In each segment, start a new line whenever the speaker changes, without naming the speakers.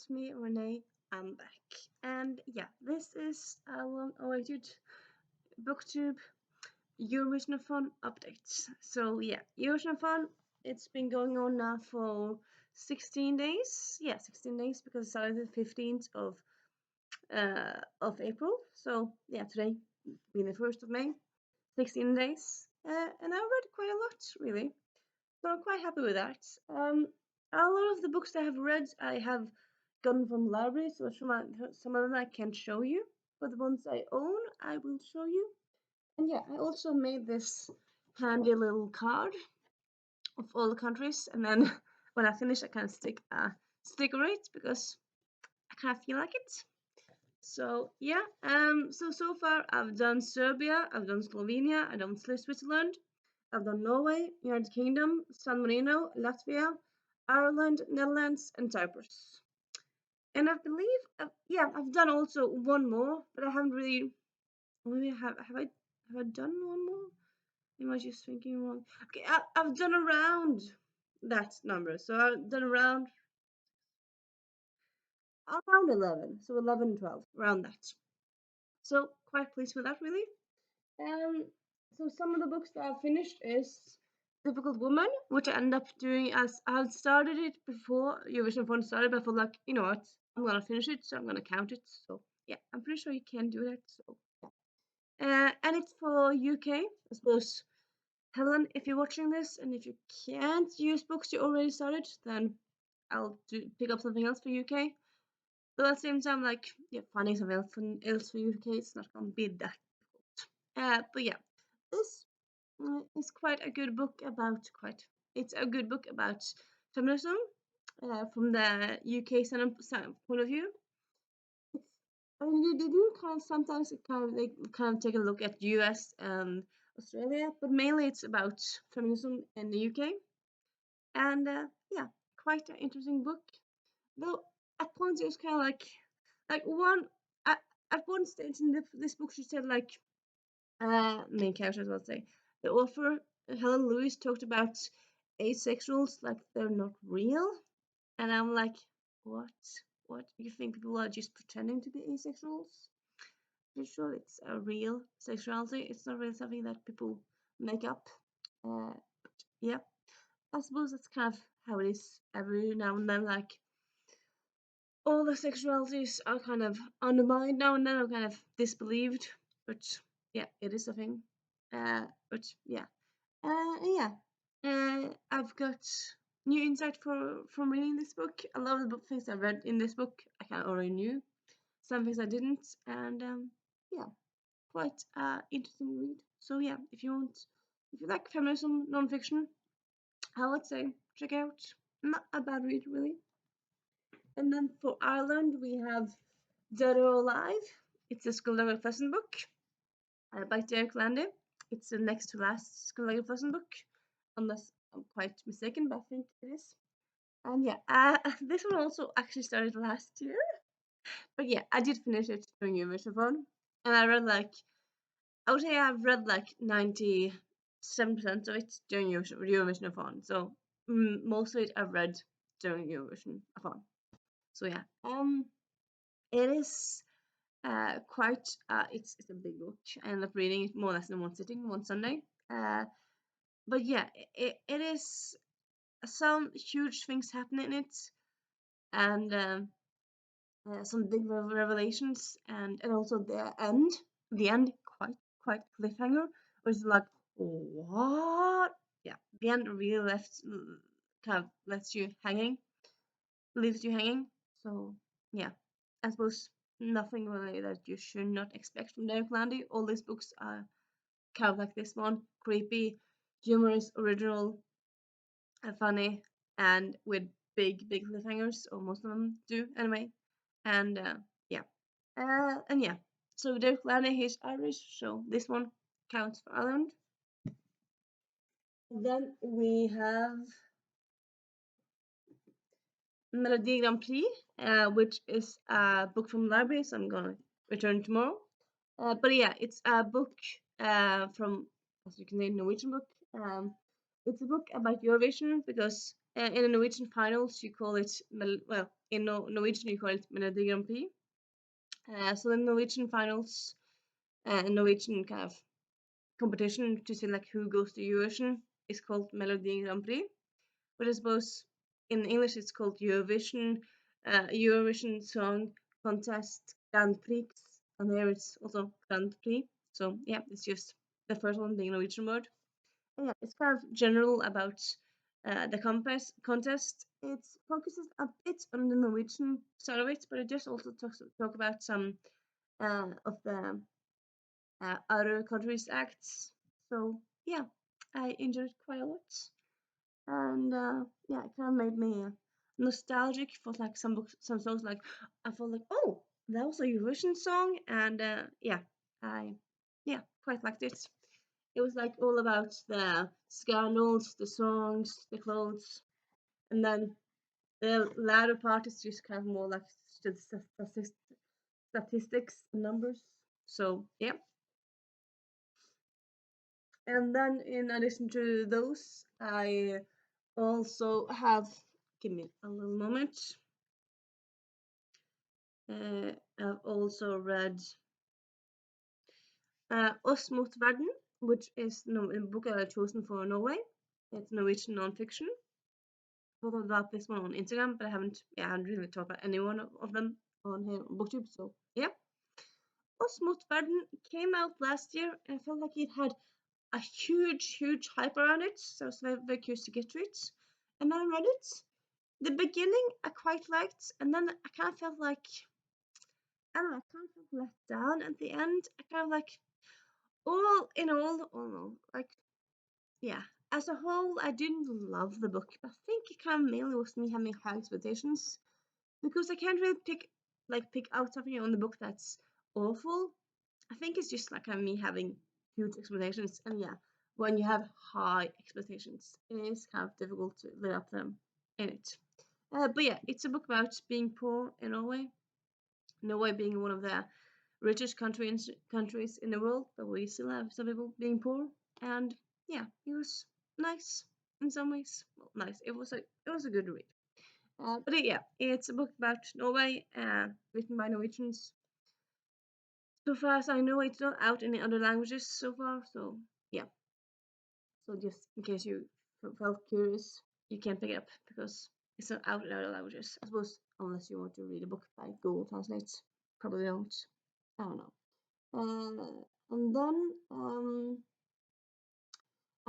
it's me, Renee. I'm back. And yeah, this is a long awaited booktube Eurovisionathon update. So yeah, Eurovisionathon, it's been going on now for 16 days. Yeah, 16 days because it started the 15th of April. So yeah, today being the 1st of May, 16 days. And I read quite a lot, really. So I'm quite happy with that. A lot of the books I have read, I have gotten from libraries, so some of them I can't show you. But the ones I own, I will show you. And yeah, I also made this handy little card of all the countries, and then when I finish, I kind of stick a sticker it because I kind of feel like it. So yeah, so far I've done Serbia, I've done Slovenia, I've done Switzerland, I've done Norway, United Kingdom, San Marino, Latvia, Ireland, Netherlands, and Cyprus. And I believe, I've done also one more, but I haven't really. Maybe have I done one more? Am I just thinking wrong? Okay, I've done around that number, so I've done around 11, so 11, 12, around that. So quite pleased with that, really. Um, so some of the books that I've finished is Difficult Woman, which I ended up doing as I had started it before Eurovision started, but I thought like, you know what, I'm gonna finish it, so I'm gonna count it. So yeah, I'm pretty sure you can do that. So and it's for UK, I suppose. Helen, if you're watching this, and if you can't use books you already started, then I'll pick up something else for UK. But at the same time, like, yeah, finding something else for UK, it's not gonna be that difficult. But yeah, this is quite a good book about It's a good book about feminism from the UK point of view. I mean, they do kind of sometimes they kind of take a look at US and Australia, but mainly it's about feminism in the UK. And yeah, quite an interesting book. Though at points it was kind of like one at one stage in this book she said like main character as well say the author Helen Lewis talked about asexuals like they're not real, and I'm like, what? What you think people are just pretending to be asexuals? Pretty sure it's a real sexuality. It's not really something that people make up. But yeah, I suppose that's kind of how it is every now and then. Like all the sexualities are kind of undermined now and then, or kind of disbelieved. But yeah, it is a thing. But yeah, yeah. I've got new insight from reading this book. A lot of the things I read in this book I kind of already knew. Some things I didn't, and yeah, quite interesting read. So yeah, if you like feminism nonfiction, I would say check out. Not a bad read, really. And then for Ireland, we have Dead or Alive. It's a Skulldugger Pleasant book by Derek Landy. It's the next to last Skulldugger Pleasant book, unless I'm quite mistaken, but I think it is. And yeah, this one also actually started last year. But yeah, I did finish it during Eurovision, and I read like I would say I've read like 97% of it during Eurovision. So most of it I've read during Eurovision. So yeah, it is quite. It's a big book. I ended up reading it more or less in one sitting, one Sunday. But yeah, it is some huge things happen in it, and some big revelations, and also the end quite cliffhanger, which is like what? Yeah, the end really kind of lets you hanging, leaves you hanging. So yeah, I suppose nothing really that you should not expect from Derek Landy. All these books are kind of like this one, creepy, humorous, original, and funny, and with big cliffhangers, or most of them do anyway. And yeah, and yeah. So Derek Landy, he's Irish, so this one counts for Ireland. Then we have Melody Grand Prix, which is a book from the library, so I'm gonna return tomorrow. But yeah, it's a book from, as you can say, Norwegian book. It's a book about Eurovision because In the Norwegian finals, you call it well, in Norwegian you call it Melodi Grand Prix. So the Norwegian finals, Norwegian kind of competition to see like who goes to Eurovision is called Melodi Grand Prix. But I suppose in English it's called Eurovision Song Contest Grand Prix, and there it's also Grand Prix. So yeah, it's just the first one being a Norwegian word. And yeah, it's kind of general about the contest. It focuses a bit on the Norwegian side of it, but it just also talk about some of the other countries' acts. So yeah, I enjoyed it quite a lot, and yeah, it kind of made me nostalgic for like some books, some songs. Like I felt like, oh, that was a Eurovision song, and yeah, I yeah quite liked it. It was like all about the scandals, the songs, the clothes, and then the latter part is just kind of more like statistics and numbers. So yeah, and then in addition to those, I also have. Give me a little moment. I've also read Oss mot verden, which is a book I chosen for Norway. It's Norwegian non-fiction. I thought about this one on Instagram, but I haven't really talked about any one of them on here on BookTube. So yeah, Oss mot verden came out last year, and I felt like it had a huge hype around it. So I was very curious to get to it, and I read it. The beginning I quite liked, and then I kind of felt like I don't know, I kind of felt let down at the end. I kind of like all in all, oh no, like yeah. As a whole, I didn't love the book, but I think it kind of mainly was me having high expectations because I can't really pick out something on the book that's awful. I think it's just like me having huge expectations, and yeah, when you have high expectations, it is kind of difficult to live up to them in it. But yeah, it's a book about being poor in Norway. Norway being one of the richest countries in the world, but we still have some people being poor. And yeah, it was nice in some ways. Well, nice. It was a good read. But yeah, it's a book about Norway, written by Norwegians. So far as I know, it's not out in any other languages so far. So yeah. So just in case you felt curious, you can pick it up because it's not out in other languages. I suppose unless you want to read a book by Google Translate, probably don't. I don't know. And then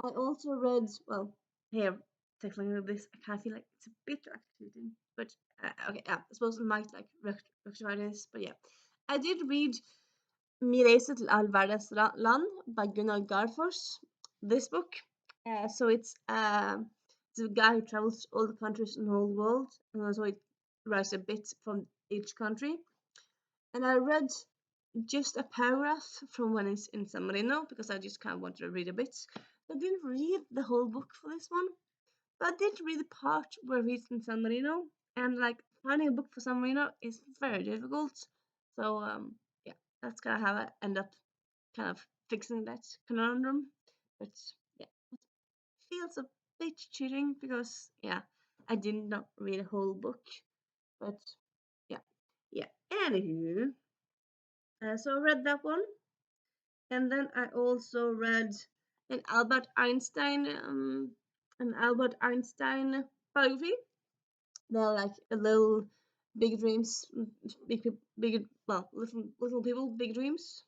I also read, well, here, technically this, I kind of feel like it's a bit like cheating, but okay, yeah, I suppose I might like rectify this, but yeah. I did read Mi reise til all verdens land by Gunnar Garfors, this book. So it's a guy who travels all the countries in the whole world, and also it writes a bit from each country. And I read just a paragraph from when it's in San Marino because I just kind of wanted to read a bit. I didn't read the whole book for this one, but I did read the part where he's in San Marino, and like finding a book for San Marino is very difficult. So yeah, that's kind of how I end up kind of fixing that conundrum. But yeah, it feels a bit cheating because yeah, I did not read a whole book, but yeah, yeah. Anywho, so I read that one. And then I also read an Albert Einstein, an Albert Einstein biography. They're like a little big dreams, well, little people, big dreams.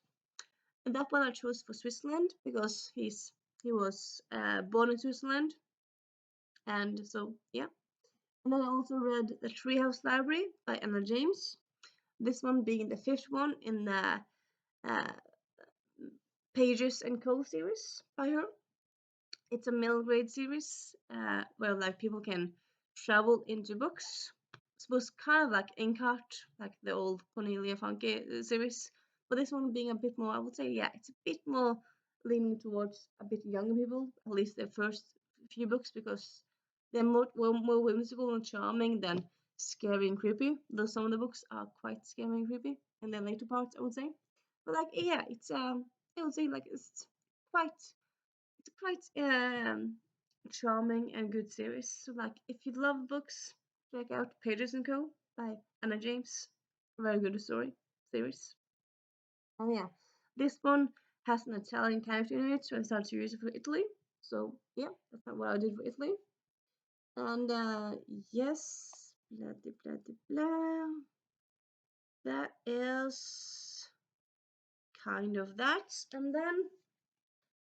And that one I chose for Switzerland because he was born in Switzerland, and so yeah. And then I also read The Treehouse Library by Anna James. This one being the fifth one in the uh, Pages and Co series by her. It's a middle grade series where like people can travel into books. It was kind of like Inkheart, like the old Cornelia Funke series, but this one being a bit more, I would say, yeah, it's a bit more leaning towards a bit younger people. At least the first few books because they're more whimsical and charming than scary and creepy. Though some of the books are quite scary and creepy in the later parts, I would say. But like, yeah, it's I would say like quite it's quite charming and good series. So like if you love books, check out Pages and Co. by Anna James. Very good story series. And yeah, this one has an Italian character in it, so I started to use it for Italy. So yeah, that's what I did for Italy. And yes, blah blah blah blah. That is kind of that. And then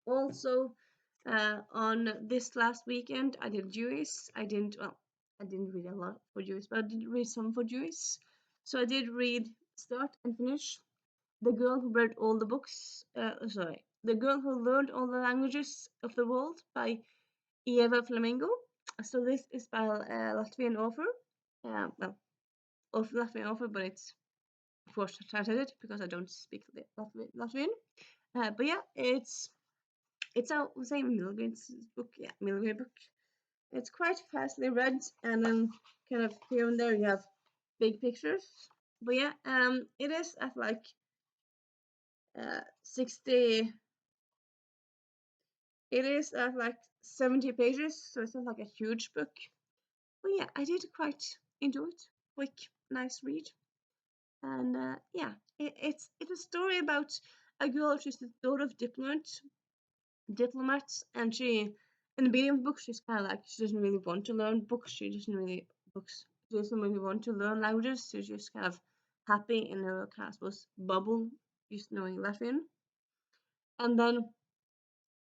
also on this last weekend, I did Jewish. I didn't read a lot for Jewish, but I did read some for Jewish. So I did read start and finish The Girl Who Read All the Books. The Girl Who Learned All the Languages of the World by Eva Flamingo. So this is by Latvian author. Well, of Latvian author, but it's of course translated because I don't speak Latvian. But yeah, it's a same Milgren's book. Yeah, Milgren book. It's quite fastly read, and then kind of here and there you have big pictures. But yeah, it is at like 60. It is at like 70 pages, so it's not like a huge book. But yeah, I did quite enjoy it. Quick, nice read, and yeah, it's a story about a girl. She's the daughter of diplomats, and she in the beginning of the book she's kind of like she doesn't really want to learn books. She doesn't really want to learn languages. So she's just kind of happy in her kind of suppose bubble, just knowing Latvian. And then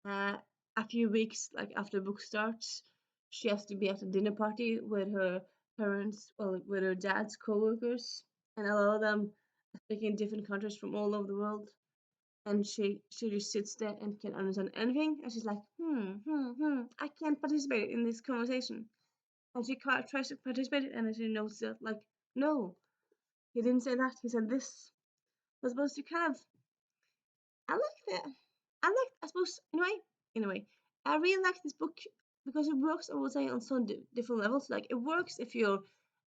uh, a few weeks like after the book starts, she has to be at a dinner party with her parents, well, with her dad's co-workers, and a lot of them are speaking different countries from all over the world. And she just sits there and can't understand anything, and she's like, I can't participate in this conversation. And she tries to participate, and then she knows that like, no, he didn't say that. He said this. I was supposed to kind of, I like that. I suppose in a way, I really like this book because it works. I would say on some different levels. Like it works if you're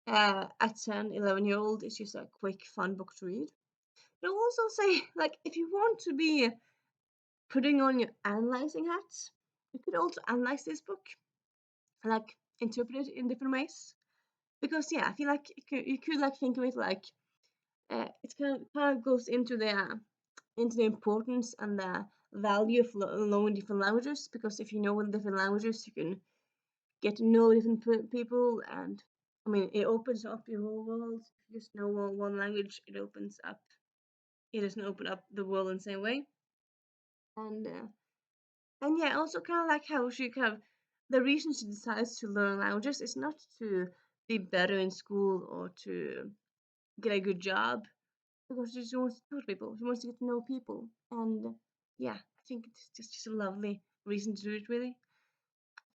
a 10, 11-year old. It's just a quick, fun book to read. But I also say like if you want to be putting on your analyzing hats, you could also analyze this book, like interpret it in different ways. Because yeah, I feel like you could like think of it like it kind of goes into the importance and the value of knowing different languages. Because if you know different languages, you can get to know different people, and I mean it opens up your whole world. If you just know one language, it opens up. It doesn't open up the world in the same way, and yeah, also kind of like how she kind of the reason she decides to learn languages is not to be better in school or to get a good job, because she just wants to talk to people. She wants to get to know people, and yeah, I think it's just a lovely reason to do it. Really,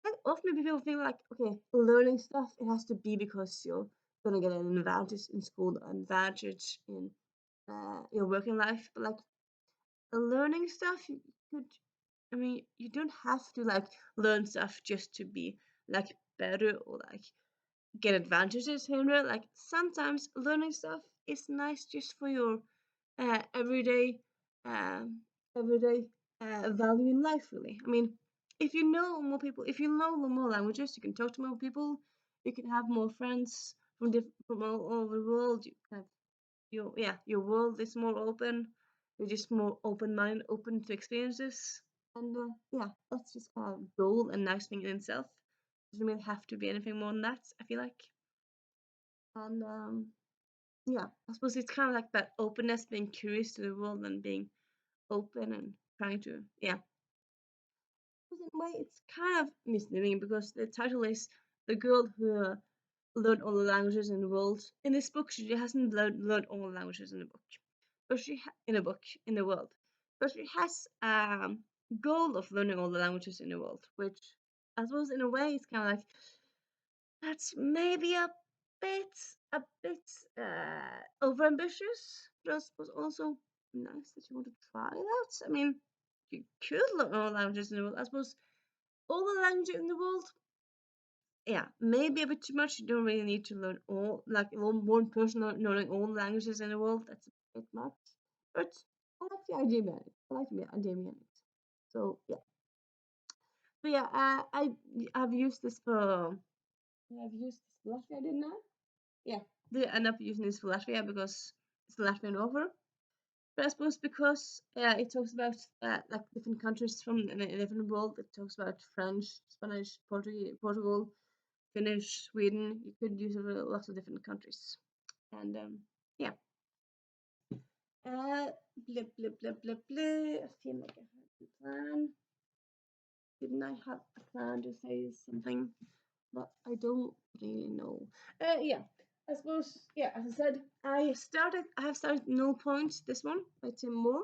and often people feel like okay, learning stuff it has to be because you're gonna get an advantage in school, an advantage in your working life, but like learning stuff you could I mean, you don't have to like learn stuff just to be like better or like get advantages here and there. Like sometimes learning stuff is nice just for your everyday, um, everyday value in life. Really, I mean, if you know more people, if you know more languages, you can talk to more people. You can have more friends from all over the world. You have your world is more open. You're just more open mind, open to experiences. And yeah, that's just a goal and nice thing in itself. Doesn't really have to be anything more than that, I feel like. And yeah, I suppose it's kind of like that openness, being curious to the world and being open and trying to, yeah. But in a way, it's kind of misleading because the title is The Girl Who Learned All the Languages in the World. In this book, she hasn't learned all the languages in the book, but in a book in the world. But she has goal of learning all the languages in the world, which I suppose in a way is kind of like that's maybe bit a bit overambitious, but I suppose also nice that you want to try that. I mean, you could learn all languages in the world. I suppose all the languages in the world, yeah, maybe a bit too much. You don't really need to learn all, like one person knowing all languages in the world. That's a bit much. But I like the idea behind it. I like the idea behind it. So yeah. But yeah, I've used this for I've used this for Latvia, didn't I? Yeah, they end up using this for Latvia because it's the Latvian over. But I suppose because it talks about like different countries from a different world. It talks about French, Spanish, Portugal, Finnish, Sweden. You could use it for lots of different countries. And yeah. Uh, blip, blip, blip, blip, blip. I feel like I had a plan. Didn't I have a plan to say something? But I don't really know. Yeah, I suppose. Yeah, as I said, I have started No Points. This one by Tim Moore.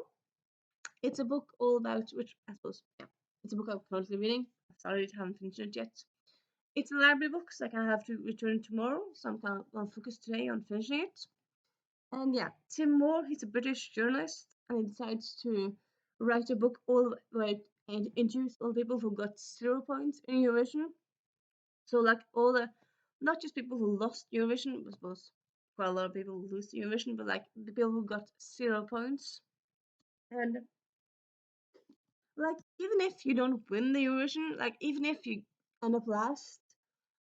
It's a book all about which I suppose. Yeah, it's a book I'm currently reading. I've started it, haven't finished it yet. It's a library book, so I can have to return tomorrow. So I'm kind of on focus today on finishing it. And yeah, Tim Moore, he's a British journalist, and he decides to write a book all right and introduce all people who got 0 points in Eurovision. So like all the, not just people who lost Eurovision, I suppose quite a lot of people lose Eurovision, but like the people who got 0 points. And like even if you don't win the Eurovision, like even if you end up last,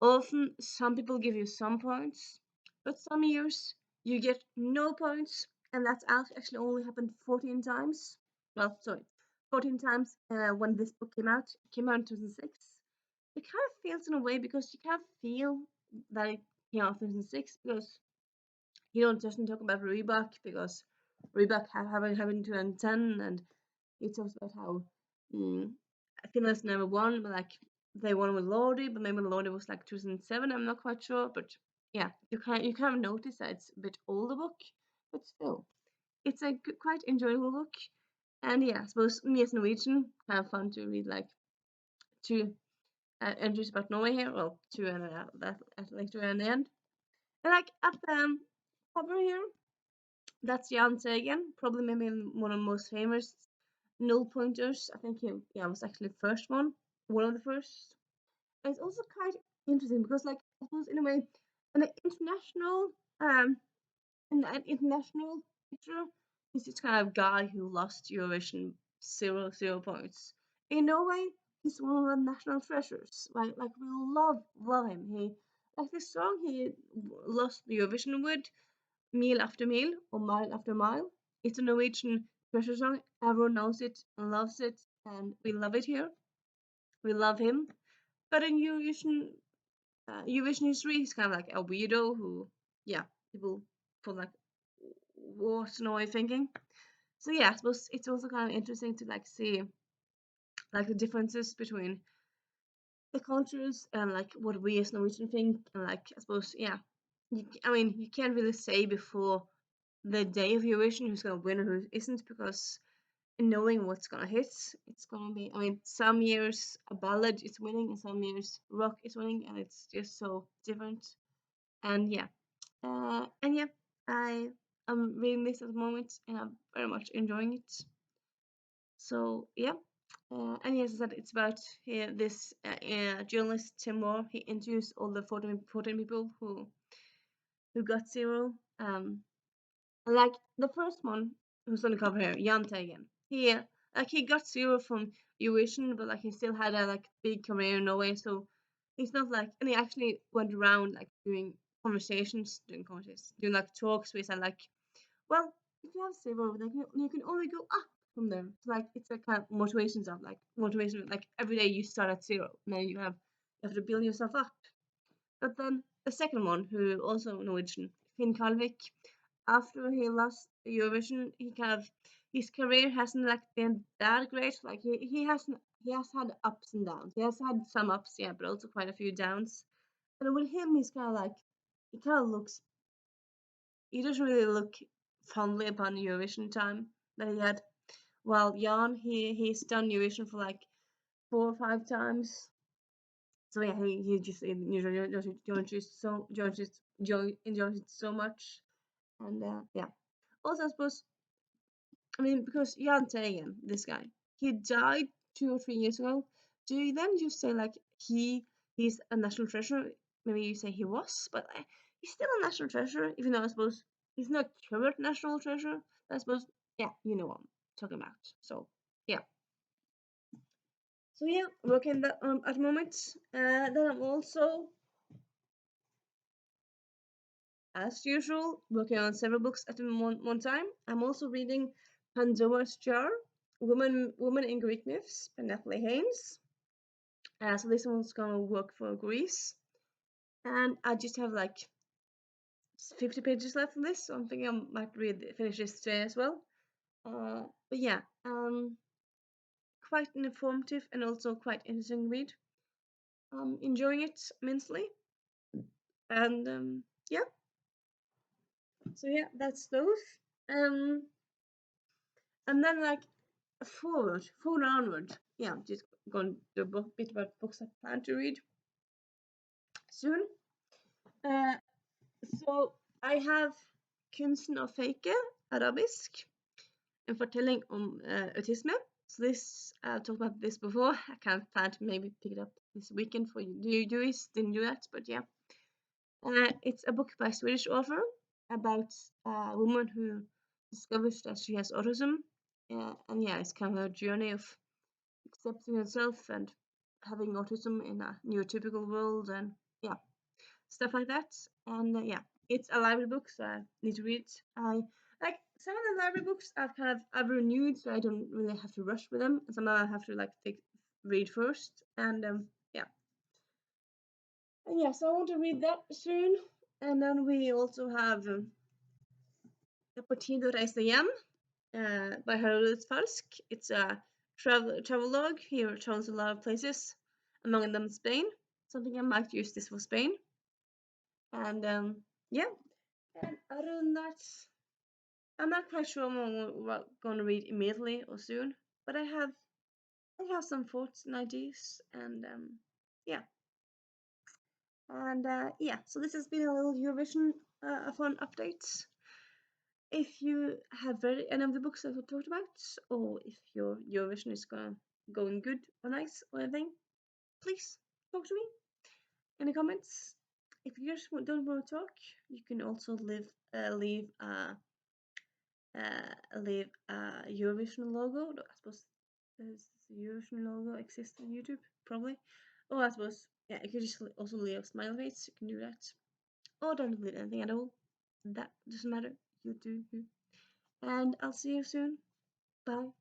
often some people give you some points, but some years you get no points, and that's actually only happened 14 times. Well, sorry, 14 times when this book came out. It came out in 2006. It kind of feels in a way because you kind of feel that it came out in 2006 because you don't just talk about Reebok because Reebok having 2010, and he talks about how mm, Finland's never won, but like they won with Lordi, but maybe Lordi was like 2007. I'm not quite sure, but yeah, you kind of notice that it's a bit older book, but still, it's a quite enjoyable book. And yeah, I suppose me as Norwegian, kind of fun to read like two entries about Norway here. Well, two and that later in the end. And like at the cover here, that's Jan Sagan, probably maybe one of the most famous null pointers. I think he was actually the first one of the first. And it's also quite interesting because like I suppose in a way, in an international um in an international picture, he's this kind of guy who lost Eurovision 0 points. In Norway, he's one of the national treasures. Like we love him. He like the song he lost the Eurovision with, Meal After Meal or Mile After Mile. It's a Norwegian treasure song. Everyone knows it and loves it, and we love it here. We love him. But in Eurovision history, he's kind of like a weirdo who, yeah, people put like, what's Norway thinking? So yeah, I suppose it's also kind of interesting to like see like the differences between the cultures and like what we as Norwegian think, and like I suppose yeah, I mean you can't really say before the day of Eurovision who's gonna win or who isn't because knowing what's gonna hit, it's gonna be. I mean, some years a ballad is winning, and some years rock is winning, and it's just so different. And yeah, and yeah, I am reading this at the moment, and I'm very much enjoying it. So yeah, and as I said, it's about this journalist Tim Moore. He interviews all the 14 people who got 0. Like the first one who's on the cover here, Jan Teigen. He got 0 from Eurovision, but like he still had a like big career in Norway. So he's not like, and he actually went around like doing like talks where he said like, well, if you have 0, like you can only go up from there. So like it's a kind of motivation. Like every day you start at 0, and then you have to build yourself up. But then the second one, who also Norwegian, Finn Kalvik, after he lost Eurovision, his career hasn't like been that great. Like he has had ups and downs. He has had some ups, yeah, but also quite a few downs. And with him, he's kind of like he doesn't really look fondly upon Eurovision time that he had. While Jan, he's done Eurovision for like 4 or 5 times. So yeah, he just enjoys it so much, and yeah. Also, I suppose because Jan Teigen, this guy, he died 2 or 3 years ago. Do you then just say like he's a national treasure? Maybe you say he was, but he's still a national treasure, even though I suppose he's not current national treasure. I suppose yeah, you know what I'm talking about. So yeah. So yeah, working that at the moment. Then I'm also, as usual, working on several books at one time. I'm also reading Pandora's Jar, Woman in Greek Myths by Natalie Haynes. So this one's gonna work for Greece, and I just have like 50 pages left of this, so I'm thinking I might finish this today as well. But yeah, quite an informative and also quite interesting read. Enjoying it immensely, and yeah. So yeah, that's those. Um, and then like forward onward. Yeah, I'm just going to do a bit about books I plan to read soon. Uh, so I have Kunsten å fake, arabisk, en fortelling om autisme. So this, I've talked about this before. I kind of plan to maybe pick it up this weekend for you guys. Didn't do that, but yeah. It's a book by a Swedish author about a woman who discovers that she has autism. And yeah, it's kind of a journey of accepting herself and having autism in a neurotypical world and yeah, stuff like that. And yeah, it's a library book, so I need to read it. I like some of the library books I've renewed, so I don't really have to rush with them. And some I have to like read first. And yeah. And yeah, so I want to read that soon. And then we also have Partido Reisayam by Harold Falsk. It's a travel log. He travels a lot of places, among them Spain. Something I might use this for Spain. And yeah, and other than that, I'm not quite sure I'm going to read immediately or soon, but I have some thoughts and ideas, and yeah, and yeah. So this has been a little Eurovision a fun update. If you have read any of the books that we talked about, or if your Eurovision is going good or nice or anything, please talk to me in the comments. If you just don't want to talk, you can also leave a Eurovision logo. I suppose does the Eurovision logo exist on YouTube? Probably. Oh, I suppose yeah. You could just also leave a smiley face. You can do that, or don't leave anything at all. That doesn't matter. You do you. And I'll see you soon. Bye.